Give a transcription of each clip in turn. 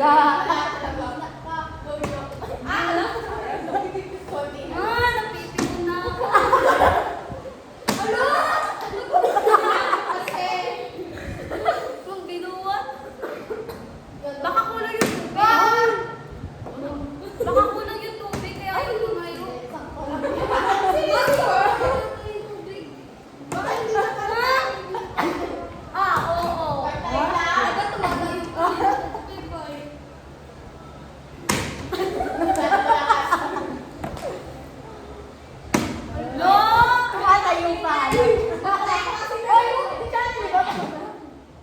Napipigil na ako. Kasi, kung binuwat, baka kulang yung tubig. Baka kulang yung tubig, kaya ayaw tumayo. Oo. Agad tumagal yung tubig. No! Tumatayo pa.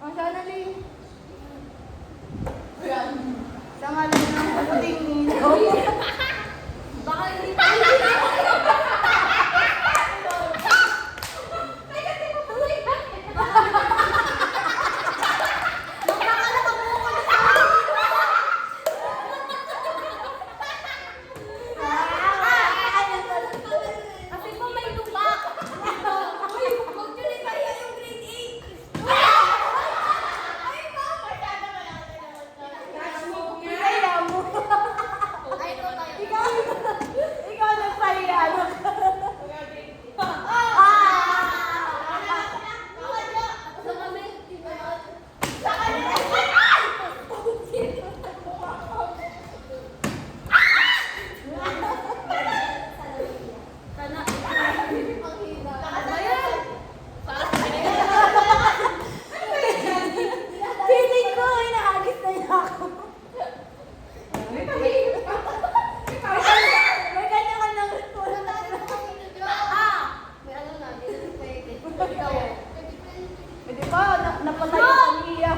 Ang sana din. Sa ngalan ng puting nino. Baka hindi pa. Kasi po may lubak. Uy, huwag nyo rin kaya yung grade 8. Ay, ba? Masyado mo lang. Kaya mo. Ay, ito tayo. Ikaw nagpahiya. Feeling ko, inaagis na niya ako. May kanya ka ng tulad na Pwede ba? Napatay ka niya.